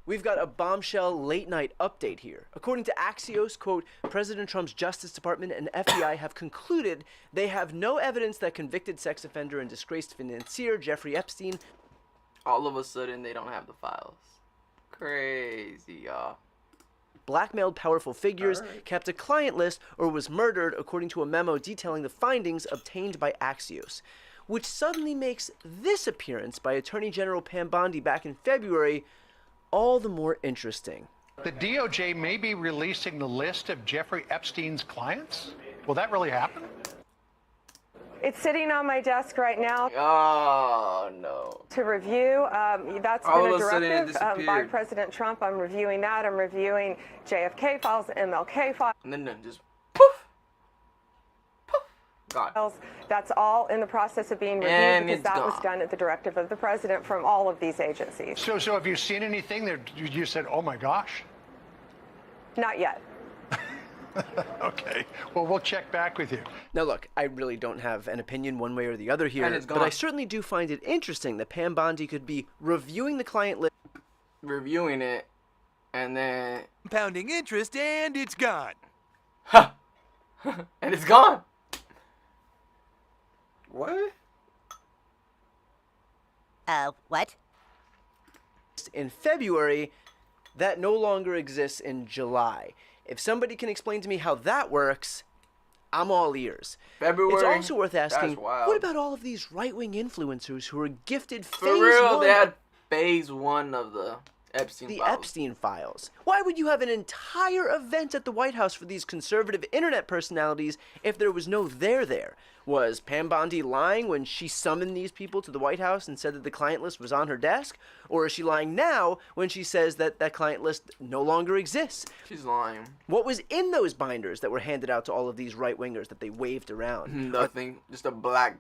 We've got a bombshell late-night update here. According to Axios, quote, President Trump's Justice Department and FBI have concluded they have no evidence that convicted sex offender and disgraced financier Jeffrey Epstein... All of a sudden, they don't have the files. Crazy, y'all. ...blackmailed powerful figures, kept a client list, or was murdered, according to a memo detailing the findings obtained by Axios. Which suddenly makes this appearance by Attorney General Pam Bondi back in February all the more interesting. The DOJ may be releasing the list of Jeffrey Epstein's clients? Will that really happen? It's sitting on my desk right now. Oh, no. To review. That's been a directive by President Trump. I'm reviewing that. I'm reviewing JFK files, MLK files. And then just poof. Poof. Gone. That's all in the process of being reviewed because that was done at the directive of the president from all of these agencies. So have you seen anything that you said, oh my gosh? Not yet. Okay. Well, we'll check back with you. Now, look, I really don't have an opinion one way or the other here, but I certainly do find it interesting that Pam Bondi could be reviewing the client list. Reviewing it, and then... Compounding interest, and it's gone. Ha! And it's gone. What? What? In February, that no longer exists in July. If somebody can explain to me how that works, I'm all ears. February? It's also worth asking, That's wild. what about all of these right-wing influencers who are gifted For real, they had phase 1 of the Epstein files. Epstein files. Why would you have an entire event at the White House for these conservative internet personalities if there was no there? Was Pam Bondi lying when she summoned these people to the White House and said that the client list was on her desk? Or is she lying now when she says that that client list no longer exists? She's lying. What was in those binders that were handed out to all of these right-wingers that they waved around? Nothing. Just a blank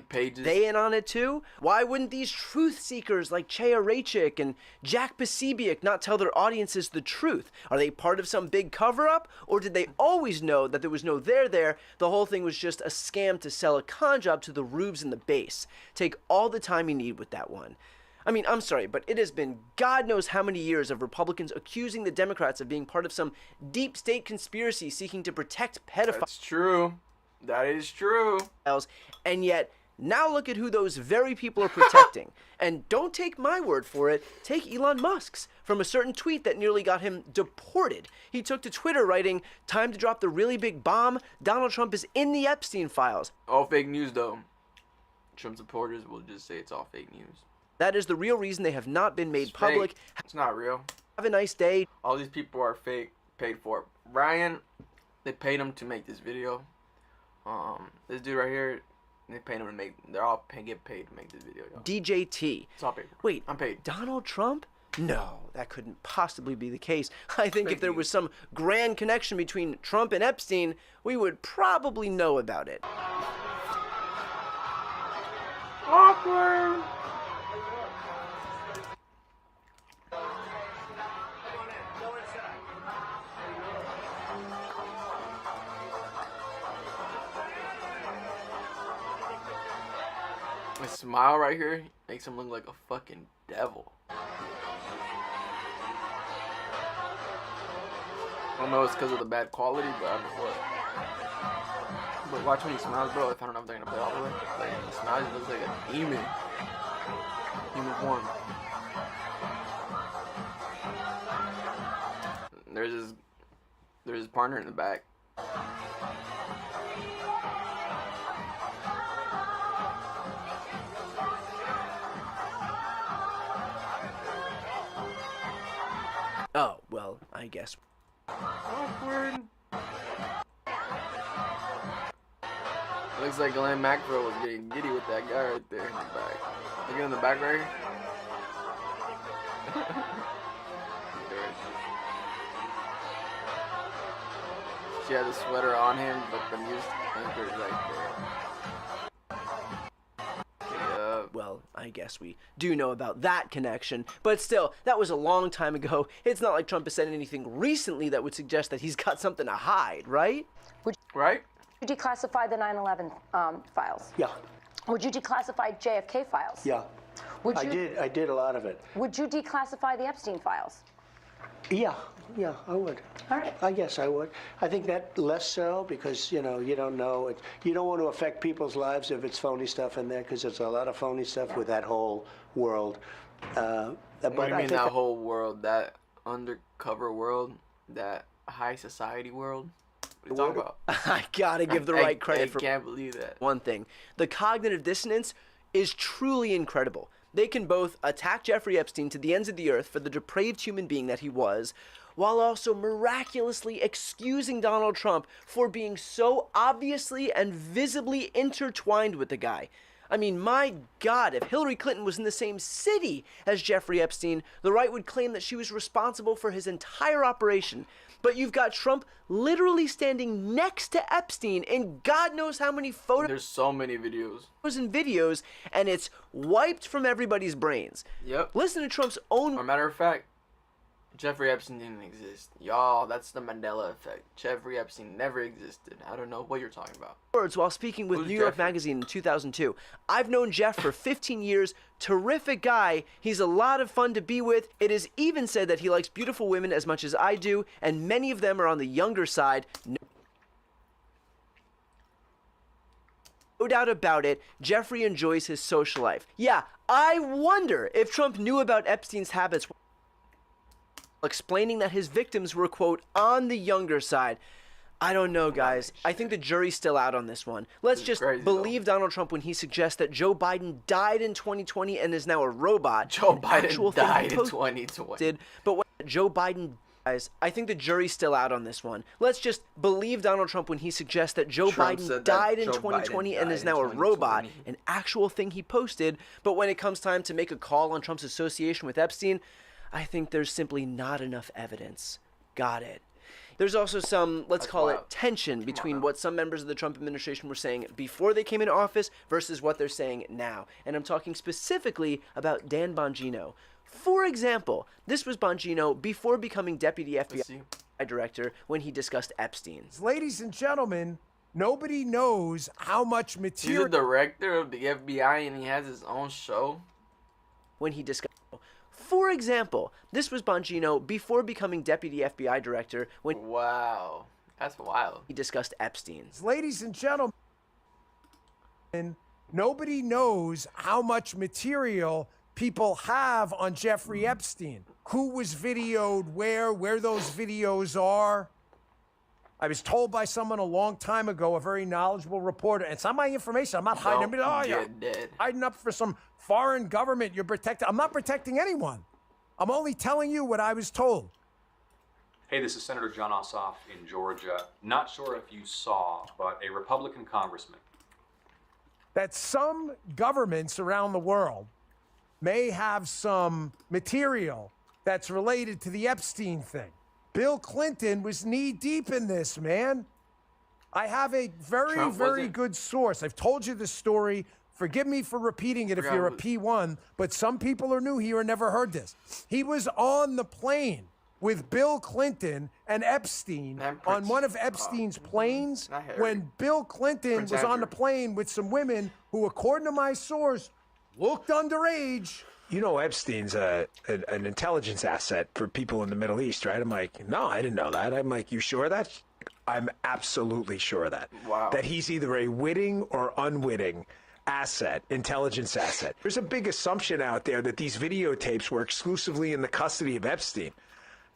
pages. They in on it too? Why wouldn't these truth seekers like Chaya Raichik and Jack Posobiec not tell their audiences the truth? Are they part of some big cover-up? Or did they always know that there was no there? The whole thing was just a scam to sell a con job to the rubes in the base. Take all the time you need with that one. I mean, I'm sorry, but it has been God knows how many years of Republicans accusing the Democrats of being part of some deep state conspiracy seeking to protect pedophiles. That's true. That is true. And yet, now look at who those very people are protecting. And don't take my word for it, take Elon Musk's. From a certain tweet that nearly got him deported. He took to Twitter writing, "Time to drop the really big bomb. Donald Trump is in the Epstein files." All fake news, though. Trump supporters will just say it's all fake news. That is the real reason they have not been made public. Fake. It's not real. Have a nice day. All these people are fake, paid for. Ryan, they paid him to make this video. This dude right here, they paid him to make. They're all get paid to make this video. Yo. DJT. It's all paid for. Wait, I'm paid. Donald Trump? No, that couldn't possibly be the case. I think if there was some grand connection between Trump and Epstein, we would probably know about it. Awkward. My smile right here makes him look like a fucking devil. I don't know if it's because of the bad quality, but I don't know what. But watch when he smiles, bro. If I don't know if they're gonna play all the way. Like, when he smiles, he looks like a demon. Human form. There's his partner in the back. Oh, well, I guess. Awkward. Looks like Glenn Maxwell was getting giddy with that guy right there in the back. Look at in the back right here. She had the sweater on him, but the music anchored right there. Well, I guess we do know about that connection, but still, that was a long time ago. It's not like Trump has said anything recently that would suggest that he's got something to hide, right? Right? Would you declassify the 9/11 files? Yeah. Would you declassify JFK files? Yeah. I did a lot of it. Would you declassify the Epstein files? Yeah, I would. All right. I guess I would. I think that less so because, you don't know. You don't want to affect people's lives if it's phony stuff in there because there's a lot of phony stuff with that whole world. What do you mean that whole world, that undercover world, that high society world? What are you talking about? I gotta give the right credit for. I can't believe that. One thing. The cognitive dissonance is truly incredible. They can both attack Jeffrey Epstein to the ends of the earth for the depraved human being that he was, while also miraculously excusing Donald Trump for being so obviously and visibly intertwined with the guy. I mean, my God, if Hillary Clinton was in the same city as Jeffrey Epstein, the right would claim that she was responsible for his entire operation. But you've got Trump literally standing next to Epstein in God knows how many photos. There's so many videos. And videos, and it's wiped from everybody's brains. Yep. Listen to Trump's own. As a matter of fact, Jeffrey Epstein didn't exist. Y'all, that's the Mandela effect. Jeffrey Epstein never existed. I don't know what you're talking about. Words while speaking with New York Magazine in 2002. I've known Jeff for 15 years. Terrific guy. He's a lot of fun to be with. It is even said that he likes beautiful women as much as I do, and many of them are on the younger side. No doubt about it, Jeffrey enjoys his social life. Yeah, I wonder if Trump knew about Epstein's habits, explaining that his victims were, quote, on the younger side. I don't know, guys. I think the jury's still out on this one. Let's just believe Donald Trump when he suggests that Joe Biden died in 2020 and is now a robot. Joe Biden died in 2020. But when Joe Biden dies, I think the jury's still out on this one. Let's just believe Donald Trump when he suggests that Joe Biden died in 2020 and is now a robot, an actual thing he posted. But when it comes time to make a call on Trump's association with Epstein, I think there's simply not enough evidence. Got it. There's also some, let's call it, tension between what some members of the Trump administration were saying before they came into office versus what they're saying now. And I'm talking specifically about Dan Bongino. For example, this was Bongino before becoming deputy FBI director when he discussed Epstein. Ladies and gentlemen, nobody knows how much material... He's the director of the FBI and he has his own show? When he discussed... For example, this was Bongino before becoming deputy FBI director when... Wow, that's wild. He discussed Epstein. Ladies and gentlemen, nobody knows how much material people have on Jeffrey Epstein. Who was videoed where those videos are. I was told by someone a long time ago, a very knowledgeable reporter, and it's not my information. I'm not hiding it. Oh, yeah, hiding up for some foreign government. You're protecting. I'm not protecting anyone. I'm only telling you what I was told. Hey, this is Senator John Ossoff in Georgia. Not sure if you saw, but a Republican congressman. That some governments around the world may have some material that's related to the Epstein thing. Bill Clinton was knee-deep in this, man. I have a very good source. I've told you this story. Forgive me for repeating it if you're a P1, but some people are new here and never heard this. He was on the plane with Bill Clinton and Epstein on one of Epstein's planes when Bill Clinton was on the plane with some women who, according to my source, looked underage. You know Epstein's an intelligence asset for people in the Middle East, right? I'm like, no, I didn't know that. I'm like, you sure of that? I'm absolutely sure of that. Wow. That he's either a witting or unwitting asset, intelligence asset. There's a big assumption out there that these videotapes were exclusively in the custody of Epstein.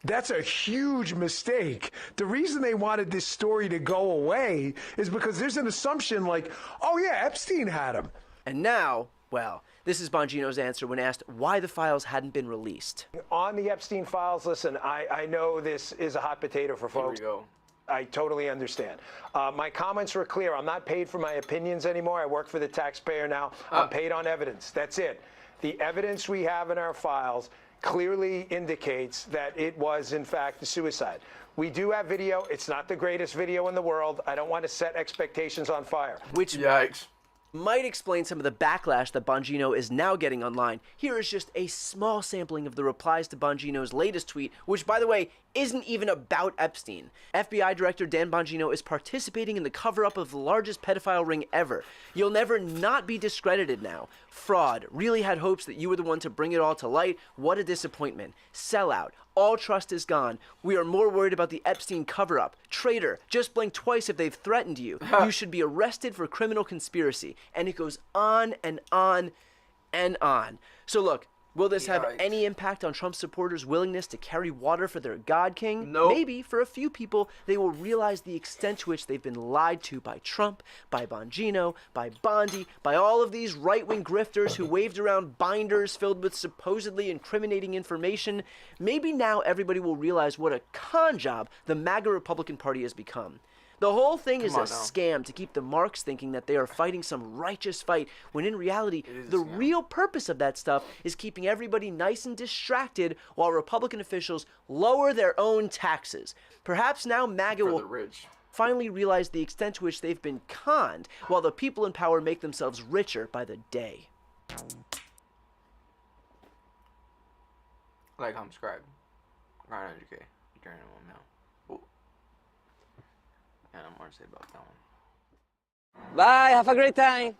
That's a huge mistake. The reason they wanted this story to go away is because there's an assumption like, oh yeah, Epstein had him. And now, well, this is Bongino's answer when asked why the files hadn't been released. On the Epstein files, listen, I know this is a hot potato for folks. Here we go. I totally understand. My comments were clear. I'm not paid for my opinions anymore. I work for the taxpayer now. I'm paid on evidence. That's it. The evidence we have in our files clearly indicates that it was, in fact, a suicide. We do have video. It's not the greatest video in the world. I don't want to set expectations on fire. Yikes. might explain some of the backlash that Bongino is now getting online. Here is just a small sampling of the replies to Bongino's latest tweet, which, by the way, isn't even about Epstein. FBI Director Dan Bongino is participating in the cover-up of the largest pedophile ring ever. You'll never not be discredited now. Fraud. Really had hopes that you were the one to bring it all to light. What a disappointment. Sellout. All trust is gone. We are more worried about the Epstein cover-up. Traitor. Just blink twice if they've threatened you. You should be arrested for criminal conspiracy. And it goes on and on and on. So look, will this have any impact on Trump's supporters' willingness to carry water for their God King? Nope. Maybe for a few people, they will realize the extent to which they've been lied to by Trump, by Bongino, by Bondi, by all of these right-wing grifters who waved around binders filled with supposedly incriminating information. Maybe now everybody will realize what a con job the MAGA Republican Party has become. The whole thing is a scam to keep the marks thinking that they are fighting some righteous fight, when in reality, the real purpose of that stuff is keeping everybody nice and distracted while Republican officials lower their own taxes. Perhaps now MAGA will finally realize the extent to which they've been conned, while the people in power make themselves richer by the day. Like, subscribe. Grind educate. You're in one now. And I'm more to say about that one. Bye, have a great time.